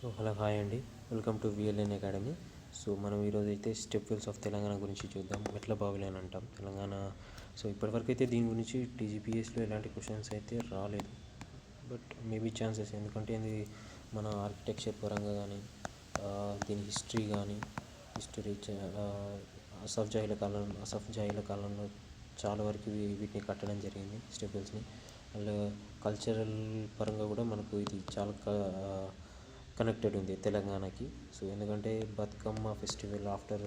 Hello hi అండి. Welcome to VLN academy. మనం ఈరోజు అయితే స్టెప్ వెల్స్ ఆఫ్ తెలంగాణ గురించి చూద్దాం. మెట్ల బావులు అని అంటాం తెలంగాణ. ఇప్పటివరకు అయితే దీని గురించి టీజీపీఎస్లో ఎలాంటి క్వశ్చన్స్ అయితే రాలేదు. బట్ మేబీ ఛాన్సెస్, ఎందుకంటే ఇది మన ఆర్కిటెక్చర్ పరంగా కానీ దీని హిస్టరీ అసఫ్ జాయిల కాలంలో చాలా వరకు వీటిని కట్టడం జరిగింది స్టెప్ వెల్స్ని. అండ్ కల్చరల్ పరంగా కూడా మనకు ఇది చాలా కనెక్టెడ్ ఉంది తెలంగాణకి. ఎందుకంటే బతుకమ్మ ఫెస్టివల్ ఆఫ్టర్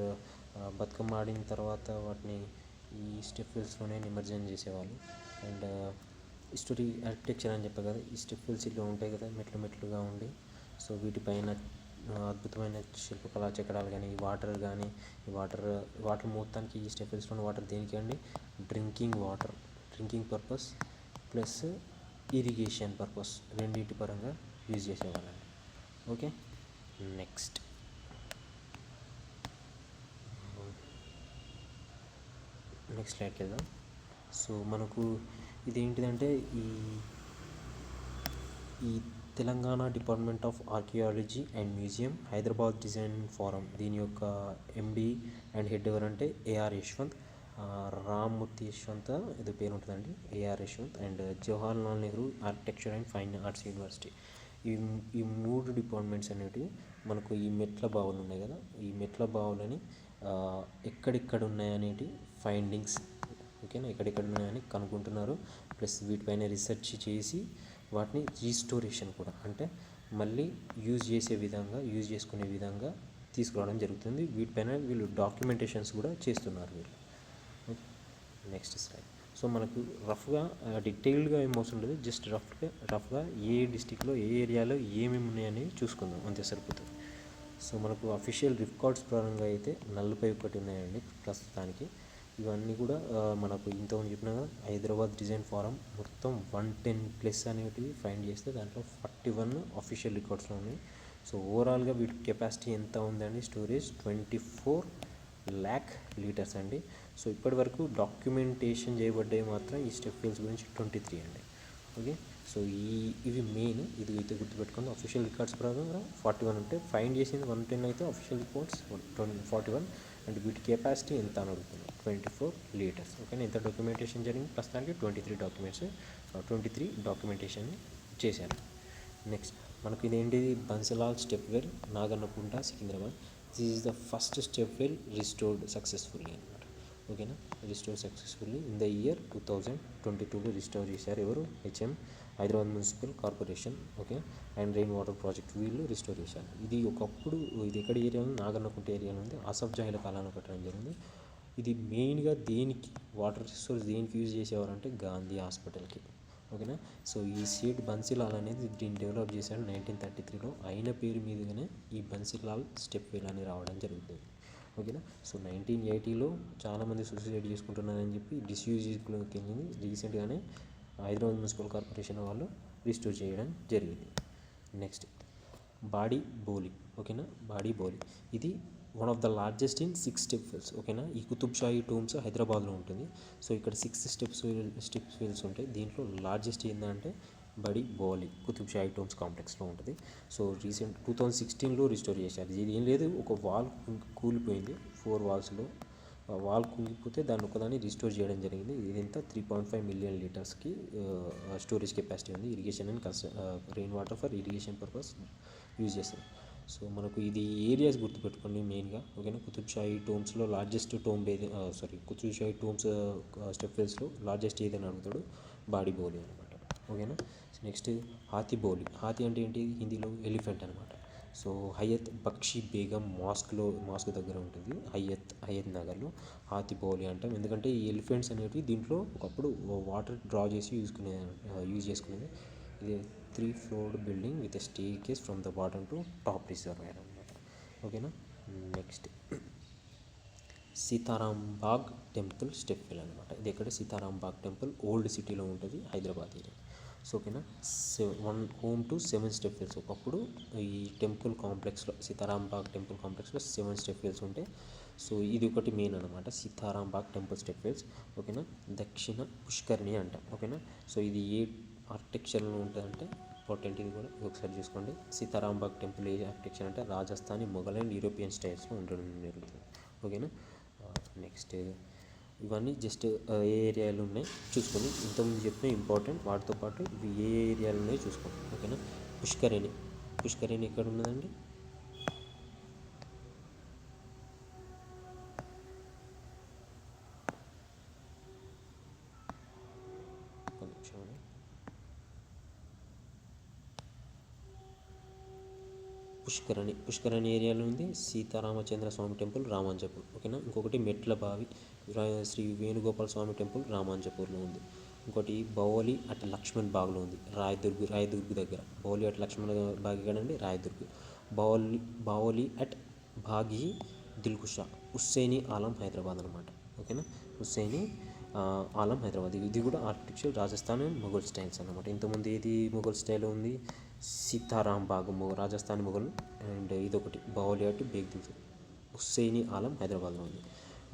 బతుకమ్మ ఆడిన తర్వాత వాటిని ఈ స్టెప్ వెల్స్లోనే నిమజ్జనం చేసేవాళ్ళు. అండ్ హిస్టరీ ఆర్కిటెక్చర్ అని చెప్పారు కదా, ఈ స్టెప్ వెల్స్ ఇలా ఉంటాయి కదా, మెట్లుగా ఉండి. వీటిపైన అద్భుతమైన శిల్పకళా చెక్కడాలు కానీ, ఈ వాటర్ మొత్తానికి ఈ స్టెప్ వెల్స్లోని వాటర్ దేనికి అండి, drinking purpose plus irrigation purpose రెండింటి పరంగా యూజ్ చేసేవాళ్ళండి. ఓకే, నెక్స్ట్ స్లైడ్కి వెళ్దాం. మనకు ఇదేంటిదంటే ఈ Telangana department of archaeology and museum Hyderabad design forum, దీని యొక్క ఎండి అండ్ హెడ్ ఎవరంటే ఏఆర్ యశ్వంత్, రామ్మూర్తి యశ్వంత్ ఇది పేరు ఉంటుందండి, AR Yashwant. And Jawaharlal Nehru architecture and fine arts university. ఈ మూడు డిపార్ట్మెంట్స్ అనేవి మనకు ఈ మెట్ల బావులు ఉన్నాయి కదా, ఈ మెట్ల బావులని ఎక్కడెక్కడ ఉన్నాయనేటి ఫైండింగ్స్, ఓకేనా, ఎక్కడెక్కడ ఉన్నాయని కనుక్కుంటున్నారు. ప్లస్ వీటిపైన రీసెర్చ్ చేసి వాటిని రీస్టోరేషన్ కూడా, అంటే మళ్ళీ యూజ్ చేసుకునే విధంగా తీసుకురావడం జరుగుతుంది. వీటిపైన వీళ్ళు డాక్యుమెంటేషన్స్ కూడా చేస్తున్నారు వీళ్ళు. Next slide. మనకు రఫ్గా డీటెయిల్డ్గా ఏం అవసరం లేదు, జస్ట్ రఫ్గా ఏ డిస్టిక్లో ఏ ఏరియాలో ఏమేమి ఉన్నాయని చూసుకుందాం, అంతే సరిపోతుంది. మనకు అఫీషియల్ రికార్డ్స్ పరంగా అయితే 41 ఉన్నాయండి ప్రస్తుతానికి. ఇవన్నీ కూడా మనకు ఇంతకుముందు చెప్పినా కదా, హైదరాబాద్ డిజైన్ ఫోరం మొత్తం 110+ అనేటివి ఫైండ్ చేస్తే దాంట్లో 41 అఫీషియల్ రికార్డ్స్లో ఉన్నాయి. ఓవరాల్గా వీటి కెపాసిటీ ఎంత ఉందండి, స్టోరేజ్ 24 lakh లీటర్స్ అండి. ఇప్పటి వరకు డాక్యుమెంటేషన్ చేయబడ్డాయి మాత్రం ఈ స్టెప్ వెల్స్ గురించి 23 అండి. ఓకే, ఇవి మెయిన్, ఇది అయితే గుర్తుపెట్టుకుంది. అఫీషియల్ రికార్డ్స్ ప్రకారం 41 ఉంటే, ఫైండ్ చేసింది 110 అయితే అఫీషియల్ రికార్డ్స్ 41. అండ్ వీటి కెపాసిటీ ఎంత అని అడుగుతున్నాం, 24 లీటర్స్. ఓకేనా, ఎంత డాక్యుమెంటేషన్ జరిగింది ప్రస్తుతానికి 23 డాక్యుమెంటేషన్ చేశారు. నెక్స్ట్ మనకు ఇదేంటిది, Bansilal step well, Nagannakunta, Secunderabad. This is the first step well restored successfully అనమాట. ఓకేనా, restore successfully in the year 2022లో రిస్టోర్ చేశారు. ఎవరు, Hyderabad municipal corporation. Okay, and rain water project వీళ్ళు రిస్టోర్ చేశారు. ఇది ఒకప్పుడు ఇది ఎక్కడ ఏరియాలో, నాగన్నకుంట ఏరియాలో ఉంది. అసఫ్ జాయిల కాలంలో కట్టడం జరిగింది. ఇది మెయిన్గా దేనికి, వాటర్ రిసోర్స్ దేనికి యూజ్ చేసేవారంటే గాంధీ హాస్పిటల్కి. ఓకేనా, ఈ సీడ్ బన్సిలాల్ అనేది దీన్ని డెవలప్ చేశాడు 1933లో. అయిన పేరు మీదుగానే ఈ బన్సిలాల్ స్టెప్ వెల్ అని రావడం జరుగుతుంది. ఓకేనా, 1980లో చాలామంది సూసైడ్ చేసుకుంటున్నారని చెప్పి డిస్యూజ్లోకి వెళ్ళింది. రీసెంట్గానే హైదరాబాద్ మున్సిపల్ కార్పొరేషన్ వాళ్ళు రిస్టోర్ చేయడం జరిగింది. నెక్స్ట్ బాడీ బౌలి. ఓకేనా, బాడీ బౌలి ఇది one of the largest in 6 step wells. ఓకేనా, ఈ కుతుబ్షాహీ టూమ్స్ హైదరాబాద్లో ఉంటుంది. ఇక్కడ 6 స్టెప్స్ వెల్స్ ఉంటాయి. దీంట్లో లార్జెస్ట్ ఏంటంటే బడి బౌలి కుతుబ్షాహీ టూమ్స్ కాంప్లెక్స్లో ఉంటుంది. 2016లో రిస్టోర్ చేశారు. ఇది ఏం లేదు, ఒక వాల్ కూలిపోయింది, 4 వాల్స్లో వాల్ కూలిపోతే దాన్ని ఒకదాన్ని రిస్టోర్ చేయడం జరిగింది. ఇదంతా 3.5 మిలియన్ లీటర్స్కి స్టోరేజ్ కెపాసిటీ ఉంది. Irrigation and rain water for irrigation purpose use చేస్తారు. మనకు ఇది ఏరియాస్ గుర్తుపెట్టుకోండి మెయిన్గా. ఓకేనా, కుతుబ్షాహీ టూమ్స్లో లార్జెస్ట్ టూమ్ ఏది, కుతుబ్షాహీ టూమ్స్ స్టెప్ వెల్స్లో లార్జెస్ట్ ఏదని అడుగుతాడు, బాడీ బౌలి అనమాట. ఓకేనా, నెక్స్ట్ హాతీ బౌలి. హాతీ అంటే ఏంటి, హిందీలో ఎలిఫెంట్ అనమాట. హయత్ బక్షీ బేగం మాస్క్ దగ్గర ఉంటుంది, హయత్ నగర్లో. హాతీ బౌలి అంటాం ఎందుకంటే ఈ ఎలిఫెంట్స్ అనేవి దీంట్లో ఒకప్పుడు వాటర్ డ్రా చేసి యూజ్ చేసుకునేది. ఇది 3-floored building with staircase from the bottom to top reservoir అనమాట. ఓకేనా, next Sitarambagh temple step well అనమాట. ఇది ఎక్కడ, సీతారాంబాగ్ టెంపుల్ ఓల్డ్ సిటీలో ఉంటుంది, హైదరాబాద్ ఏరియా. ఓకేనా, 1 to 7 స్టెప్ వెల్స్. ఒకప్పుడు ఈ టెంపుల్ కాంప్లెక్స్లో, సీతారాంబాగ్ టెంపుల్ కాంప్లెక్స్లో 7 స్టెప్ వెల్స్ ఉంటాయి. ఇది ఒకటి మెయిన్ అనమాట, సీతారాంబాగ్ టెంపుల్ స్టెప్ వెల్స్. ఓకేనా, దక్షిణ పుష్కరిణి అంటాం. ఓకేనా, ఇది ఏ ఆర్కిటెక్చర్లో ఉంటుందంటే ఇంపార్టెంట్ ఇది కూడా ఒకసారి చూసుకోండి. సీతారాంబాగ్ టెంపుల్ ఏ ఆర్కిటెక్చర్ అంటే రాజస్థానీ, మొఘల్ అండ్ యూరోపియన్ స్టైల్స్లో ఉండడం జరుగుతుంది. ఓకేనా. నెక్స్ట్ ఇవన్నీ జస్ట్ ఏ ఏరియాలు ఉన్నాయి చూసుకోండి. ఇంతకుముందు చెప్పిన ఇంపార్టెంట్, వాటితో పాటు ఇవి ఏ ఏరియాలు ఉన్నాయో చూసుకోండి. ఓకేనా. పుష్కరిణి ఎక్కడ ఉన్నదండి? పుష్కరణి ఏరియాలో ఉంది సీతారామచంద్ర స్వామి టెంపుల్ రామాంజపూర్. ఓకేనా. ఇంకొకటి మెట్ల బావి శ్రీ వేణుగోపాల స్వామి టెంపుల్ రామాంజపూర్లో ఉంది. ఇంకోటి బౌలి అట్ లక్ష్మణ్ బాగ్లో ఉంది, రాయదుర్గ్ దగ్గర. బౌలి అట్ లక్ష్మణ్ బాగ్ కదండి, రాయదుర్గ్. బావోలి అట్ భాగి దిల్కుషా, హుస్సేని ఆలం హైదరాబాద్ అనమాట. ఓకేనా. హుస్సేని ఆలం హైదరాబాద్. ఇది కూడా architecture Rajasthan and Mughal styles అనమాట. ఇంతకుముందు ఏది మొఘల్ స్టైల్ ఉంది? సీతారాం బాగ్ రాజస్థాన్ మొఘల్. అండ్ ఇదొకటి బావోలి అట్ బేగ్దిల్, హుస్సేని ఆలం హైదరాబాద్లో ఉంది.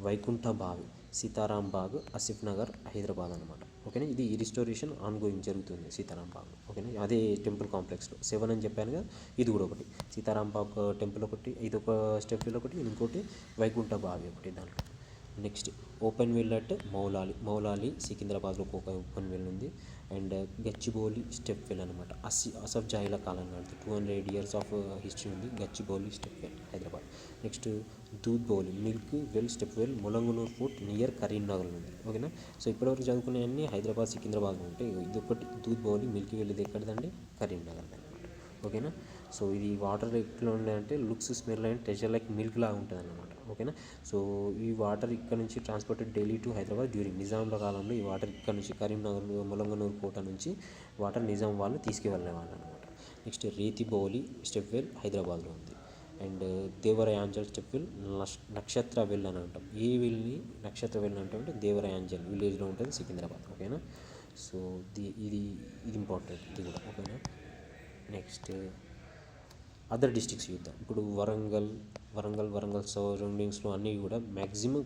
వైకుంఠ బావి సీతారాం బాగ్, ఆసిఫ్ నగర్, హైదరాబాద్ అనమాట. ఓకేనా. ఇది రిస్టోరేషన్ ఆన్గోయింగ్ జరుగుతుంది సీతారాం బాగ్. ఓకేనా. అదే టెంపుల్ కాంప్లెక్స్లో 7 అని చెప్పాను కదా, ఇది కూడా ఒకటి. సీతారాం బాగ్ టెంపుల్ ఒకటి, ఇది ఒక స్టెప్ ఒకటి, ఇంకోటి వైకుంఠ బావి ఒకటి దాంట్లో. Next open well at Moula Ali సికింద్రాబాద్లో ఒక ఓపెన్ వెల్ ఉంది. అండ్ గచ్చిబౌలి స్టెప్ వెల్ అనమాట. అసఫ్ జాయిల కాలం నాటి 200 years ఆఫ్ హిస్టరీ ఉంది Gachibowli step well, Hyderabad. Next Doodh Bowli milk well step well, Mulangunur fort near కరీంనగర్లో ఉంది. ఓకేనా. సో ఇప్పటివరకు చదువుకునేవన్నీ హైదరాబాద్, సికింద్రాబాద్లో ఉంటాయి. ఇది ఒకటి దూద్ బౌలి మిల్క్ వెల్, ఇది ఎక్కడదండి? కరీంనగర్ అనమాట. ఓకేనా. సో ఇది వాటర్ ఎట్లా ఉండాలంటే looks, smell and texture like milk లాగా ఉంటుంది అన్నమాట. ఓకేనా. సో ఈ వాటర్ ఇక్కడ నుంచి transported Delhi to Hyderabad during నిజాంల కాలంలో. ఈ వాటర్ ఇక్కడ నుంచి కరీంనగర్, ములంగనూరు కోట నుంచి వాటర్ నిజాం వాళ్ళు తీసుకువెళ్ళేవాళ్ళు అనమాట. నెక్స్ట్ రేతి బౌలి స్టెప్ వెల్ హైదరాబాద్లో ఉంది. అండ్ దేవరయాంజల్ స్టెప్ వెల్, నక్షత్ర వెల్ అని అంటాం. ఏ వెల్ని నక్షత్ర వెల్ అంటే దేవరయాంజల్ విలేజ్లో ఉంటుంది, సికింద్రాబాద్. ఓకేనా. సో ఇది ఇంపార్టెంట్, ఇది కూడా. ఓకేనా. నెక్స్ట్ అదర్ డిస్ట్రిక్ట్స్ చూద్దాం. ఇప్పుడు వరంగల్ సరౌండింగ్స్లో అన్నీ కూడా మ్యాక్సిమం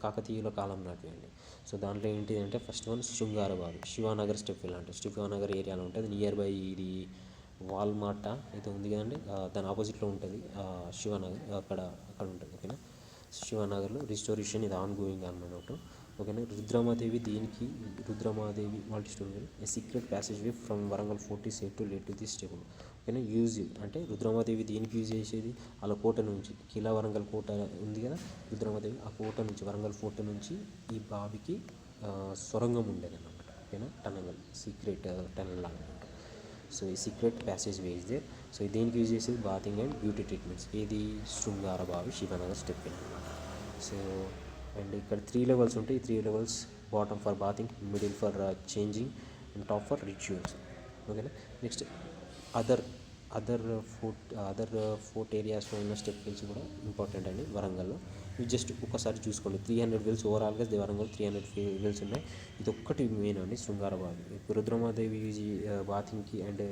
కాకతీయుల కాలం నాటివండి. సో దాంట్లో ఏంటి అంటే first one Srungarabavi, Shivanagar step well అంటే శివానగర్ ఏరియాలో ఉంటుంది. నియర్ బై ఇది వాల్మార్ట్ అయితే ఉంది కదండి, దాని ఆపోజిట్లో ఉంటుంది శివానగర్, అక్కడ ఉంటుంది. ఓకేనా. శివానగర్లో రిస్టోరేషన్ ఇది ఆన్గోయింగ్ అన్నమాట. ఓకేనా. Rudramadevi multi story A secret passage way from Warangal fort is said to lead to this temple. ఓకేనా. యూజ్ అంటే రుద్రమాదేవి దేనికి యూజ్ చేసేది? అలా కోట నుంచి, కిలా వరంగల్ కోట ఉంది కదా, రుద్రమాదేవి ఆ కోట నుంచి, వరంగల్ ఫోర్ట్ నుంచి ఈ బావికి సొరంగం ఉండేది అన్నమాట. ఓకేనా. టనల్, సీక్రెట్ టనల్ లాగా అనమాట. సో ఈ secret passage way is there. So దేనికి యూజ్ చేసేది? Bathing and beauty treatments. ఇది శృంగార బావి, శివనగర్ స్టెప్ అనమాట. సో అండ్ ఇక్కడ 3 levels ఉంటాయి. ఈ 3 levels bottom for bathing, middle for changing and top for rituals. ఓకేనా. నెక్స్ట్ అదర్ ఫోర్ట్ ఏరియాస్లో ఉన్న స్టెప్ వెల్స్ కూడా ఇంపార్టెంట్ అండి వరంగల్లో. ఇవి జస్ట్ ఒకసారి చూసుకోండి. 300 వెల్స్ ఓవరాల్గా వరంగల్ 300 వెల్స్ ఉన్నాయి. ఇది ఒక్కటి మెయిన్ అండి శృంగార బావి. రుద్రమాదేవి బాతింగ్కి అండ్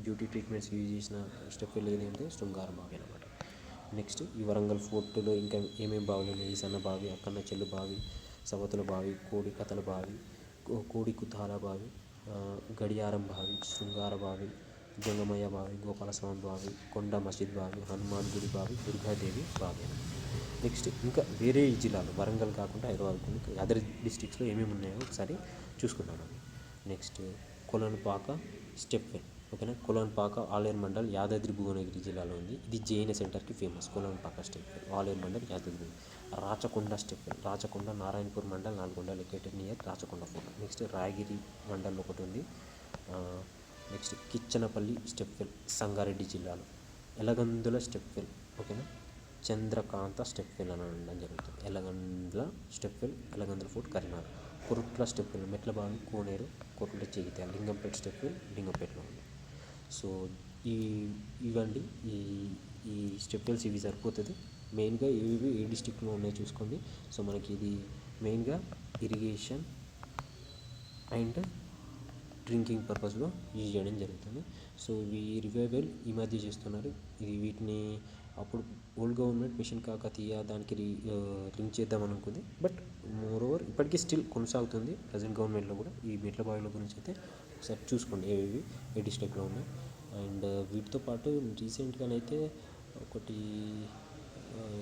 బ్యూటీ ట్రీట్మెంట్స్ యూజ్ చేసిన స్టెప్ వెల్ ఏది అంటే శృంగార బావి అనమాట. నెక్స్ట్ ఈ వరంగల్ ఫోర్టులో ఇంకా ఏమేమి బావులు ఉన్నాయి? ఈసన్న బావి, అక్కన్న చెల్లు బావి, సవతుల బావి, కోడి కథల బావి, కోడి కుతాల బావి, గడియారం బావి, శృంగార బావి, జంగమయ్య బావి, గోపాలస్వామి బావి, కొండ మసీద్ బావి, హనుమాన్ గుడి బావి, దుర్గాదేవి బావి. నెక్స్ట్ ఇంకా వేరే జిల్లాలు, వరంగల్ కాకుండా హైదరాబాద్ అదర్ డిస్ట్రిక్ట్స్లో ఏమేమి ఉన్నాయో ఒకసారి చూసుకున్నాను. Next Kolanupaka step well. ఓకేనా. కొలనుపాక ఆలేరు మండల్, యాదాద్రి భువనగిరి జిల్లాలో ఉంది. ఇది జైన సెంటర్కి famous. Kolanupaka step well, Aleru mandal, Yadadri. Rachakonda step well, Rachakonda Narayanpur mandal, Nalgonda located near Rachakonda fort. Next Rayagiri మండల్లో ఒకటి ఉంది. Next Kichannapalli step well, Sangareddy జిల్లాలో. Elagandula step well. ఓకేనా. చంద్రకాంత స్టెప్ వెల్ అని అనడం జరుగుతుంది. Elagandula step well, Elagandula fort, Karimnagar. Korutla step well, మెట్లబావి, కోనేరు, కొరుట్ల చిగిత్యాల. లింగంపేట స్టెప్ వెల్, లింగంపేటలో ఉంది. సో ఇవండి ఈ స్టెప్ వెల్స్, ఇవి సరిపోతుంది. మెయిన్గా ఇవి ఏ డిస్ట్రిక్ట్లో ఉన్నాయో చూసుకోండి. సో మనకి ఇది మెయిన్గా ఇరిగేషన్ అండ్ డ్రింకింగ్ పర్పస్లో యూజ్ చేయడం జరుగుతుంది. సో ఇవి రివైవల్ ఈ మధ్య చేస్తున్నారు. ఇది వీటిని అప్పుడు ఓల్డ్ గవర్నమెంట్ మిషన్ కాకతీయ దానికి లింక్ చేద్దాం అనుకుంది. బట్ మోర్ ఓవర్ ఇప్పటికీ స్టిల్ కొనసాగుతుంది ప్రజెంట్ గవర్నమెంట్లో కూడా. ఈ మెట్ల బావిల గురించి అయితే ఒకసారి చూసుకోండి ఏవి ఏ డిస్ట్రిక్ట్లో ఉన్నాయి. అండ్ వీటితో పాటు రీసెంట్గానైతే ఒకటి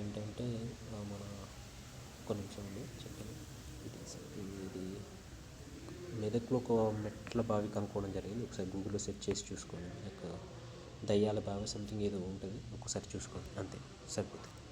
ఏంటంటే మన ఒక నిమిషం అండి చెప్పాను. ఇది మెదక్లో ఒక మెట్ల బావి కనుక్కోవడం జరిగింది. ఒకసారి గూగుల్లో సెర్చ్ చేసి చూసుకోండి. లైక్ దయ్యాల బావి సంథింగ్ ఏదో ఉంటుంది, ఒకసారి చూసుకోండి అంతే సరిపోతుంది.